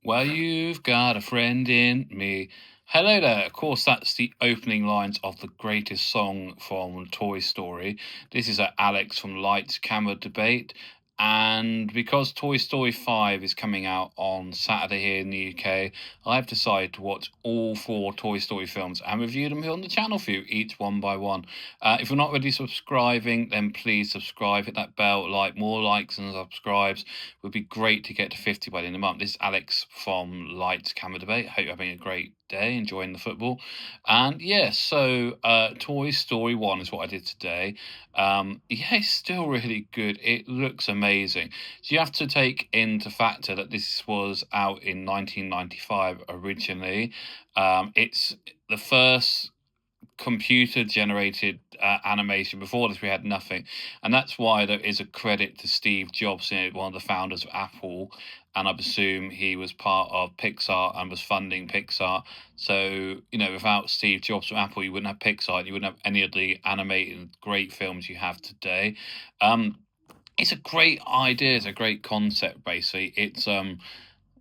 Well, you've got a friend in me. Hello there. Of course, that's the opening lines of the greatest song from Toy Story. This is Alex from Lights Camera Debate. And because Toy Story 5 is coming out on Saturday here in the UK, I've decided to watch all four Toy Story films and review them here on the channel for you, each one by one. If you're not already subscribing, then please subscribe, hit that bell, like more likes and subscribes would be great to get to 50 by the end of the month. This is Alex from Lights Camera Debate. Hope you're having a great day, enjoying the football. And yeah, so Toy Story 1 is what I did today. Yeah, it's still really good. It looks amazing. So you have to take into factor that this was out in 1995 originally. It's the first computer generated animation. Before this we had nothing, and that's why there is a credit to Steve Jobs, one of the founders of Apple, and I presume he was part of Pixar and was funding Pixar. So without Steve Jobs from Apple, you wouldn't have Pixar, you wouldn't have any of the animated great films you have today. It's a great idea, it's a great concept. Basically, it's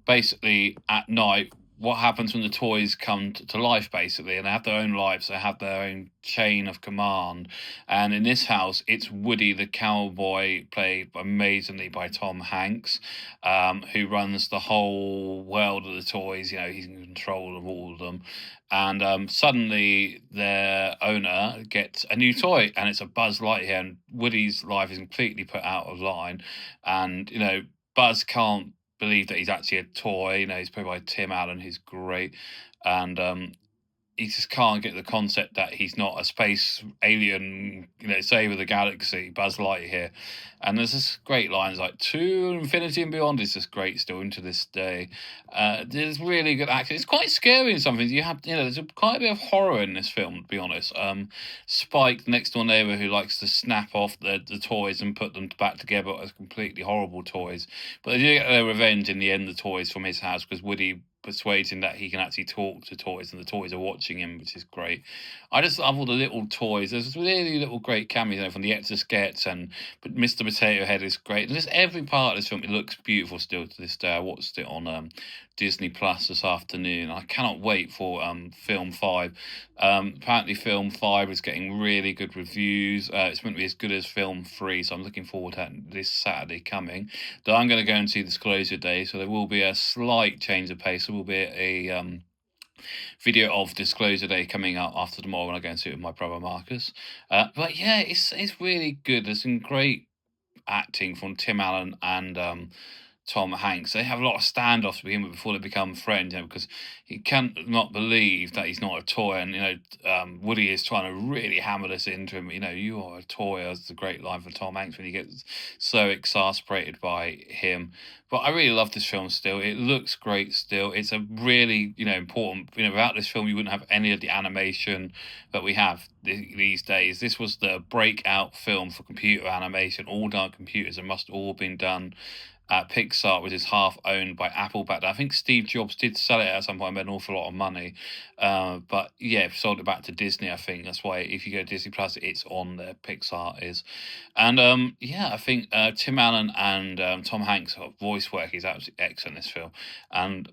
basically at night what happens when the toys come to life, basically, and they have their own lives, they have their own chain of command. And in this house, it's Woody the cowboy, played amazingly by Tom Hanks, who runs the whole world of the toys. He's in control of all of them. And suddenly their owner gets a new toy, and it's a Buzz Lightyear, and Woody's life is completely put out of line. And Buzz can't believe that he's actually a toy. He's played by Tim Allen, who's great. And he just can't get the concept that he's not a space alien, savior of the galaxy, Buzz Lightyear. And there's this great lines like "To Infinity and Beyond" is just great still into this day. There's really good acting. It's quite scary in some things. There's quite a bit of horror in this film, to be honest. Spike, the next door neighbor who likes to snap off the toys and put them back together as completely horrible toys. But they do get their revenge in the end, the toys from his house, because Woody persuades him that he can actually talk to toys, and the toys are watching him, which is great. I just love all the little toys. There's really little great cameos from the Etch-a-Sketch, and Mr. Potato Head is great. And just every part of this film, it looks beautiful still to this day. I watched it on Disney Plus this afternoon. I cannot wait for film 5. Apparently film 5 is getting really good reviews. It's meant to be as good as film 3, so I'm looking forward to this Saturday coming. Though I'm going to go and see Disclosure Day, so there will be a slight change of pace. There will be a video of Disclosure Day coming out after tomorrow when I go and see it with my brother Marcus. But yeah, it's really good. There's some great acting from Tim Allen and Tom Hanks. They have a lot of standoffs with him before they become friends, because he can't not believe that he's not a toy. And Woody is trying to really hammer this into him. You are a toy. That's the great line from Tom Hanks when he gets so exasperated by him. But I really love this film still. It looks great still. It's a really important. Without this film, you wouldn't have any of the animation that we have these days. This was the breakout film for computer animation, all done computers, and must all been done at Pixar, which is half owned by Apple back then. I think Steve Jobs did sell it at some point, made an awful lot of money. But yeah, sold it back to Disney, I think. That's why if you go to Disney Plus, it's on there. Pixar is. And yeah, I think Tim Allen and Tom Hanks' voice work is absolutely excellent in this film. And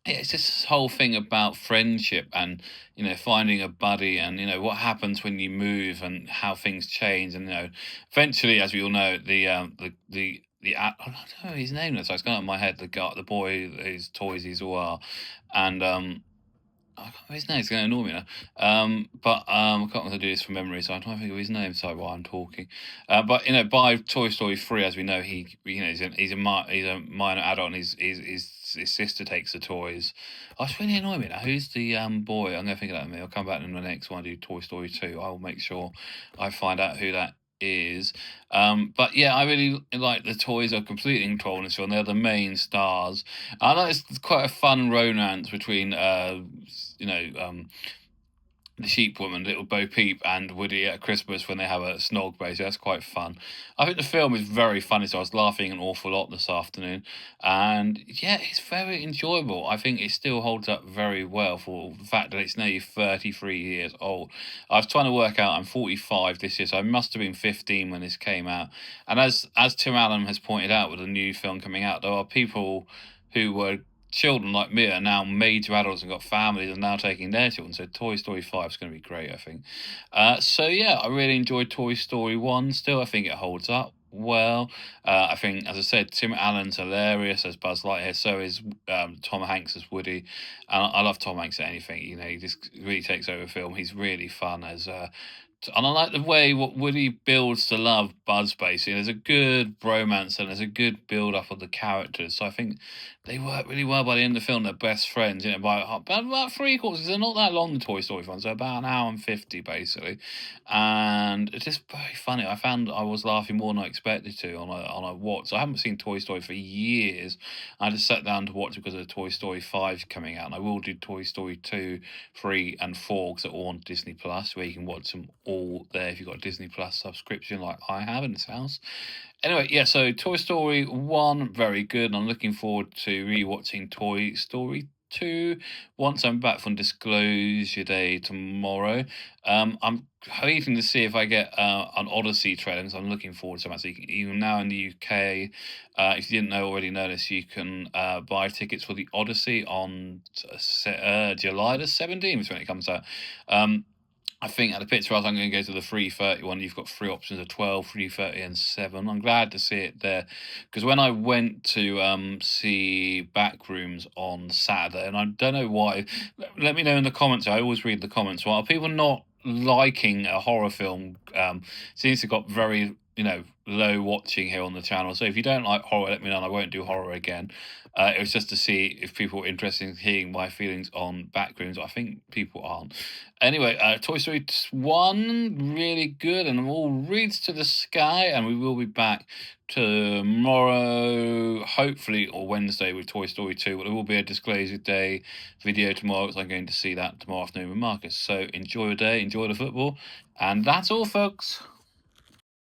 yeah, it's just this whole thing about friendship and finding a buddy, and what happens when you move and how things change. And eventually, as we all know, I don't know his name now, so it's gone out of my head. The boy whose toys these all are, and I can't remember his name. It's going to annoy me now. But I can't really do this from memory, so I'm trying to think of his name. Sorry, while I'm talking. But by Toy Story 3, as we know, he's a minor adult, and his sister takes the toys. Oh, it's really annoying me now. Who's the boy? I'm going to think of that in a minute. I'll come back in the next one. I do Toy Story 2. I'll make sure I find out who that is. But yeah, I really like the toys are completely in control in this film. They're the main stars. I know it's quite a fun romance between the sheep woman, Little Bo Peep, and Woody at Christmas when they have a snog base. That's quite fun. I think the film is very funny, so I was laughing an awful lot this afternoon. And yeah, it's very enjoyable. I think it still holds up very well for the fact that it's nearly 33 years old. I was trying to work out, I'm 45 this year, so I must have been 15 when this came out. And as Tim Allen has pointed out with a new film coming out, there are people who were children like me are now major adults and got families and now taking their children. So Toy Story 5 is going to be great, I think. So yeah, I really enjoyed Toy Story 1 still. I think it holds up well. I think, as I said, Tim Allen's hilarious as Buzz Lightyear. So is Tom Hanks as Woody. And I love Tom Hanks at anything. You know, he just really takes over film. He's really fun as and I like the way what Woody builds to love Buzz. Basically, there's a good bromance and there's a good build up of the characters. So I think they work really well by the end of the film. They're best friends, you know, by about three quarters. They're not that long, the Toy Story ones. They're about an hour and 50, basically. And it's just very funny. I found I was laughing more than I expected to on a watch. I haven't seen Toy Story for years. I just sat down to watch it because of Toy Story 5 coming out. And I will do Toy Story 2, 3, and 4 because they're all on Disney Plus, where you can watch them all there if you've got a Disney Plus subscription like I have in this house. Anyway, yeah, so Toy Story 1, very good. I'm looking forward to rewatching Toy Story 2 once I'm back from Disclosure Day tomorrow. I'm hoping to see if I get an Odyssey trailer because I'm looking forward to that. So even now in the UK, if you didn't already know this, you can buy tickets for the Odyssey on July the 17th when it comes out. I think at the Picture House, I'm going to go to the 3:30 one. You've got three options of 12, 3:30, and 7. I'm glad to see it there because when I went to see Backrooms on Saturday, and I don't know why, let me know in the comments. I always read the comments. Why are people not liking a horror film? Seems to got very, low watching here on the channel. So if you don't like horror, let me know and I won't do horror again. It was just to see if people were interested in hearing my feelings on Backrooms. I think people aren't. Anyway, Toy Story 1, really good, and all reads to the sky, and we will be back tomorrow, hopefully, or Wednesday with Toy Story 2, but there will be a Disclosure Day video tomorrow, because I'm going to see that tomorrow afternoon with Marcus. So enjoy your day, enjoy the football, and that's all, folks.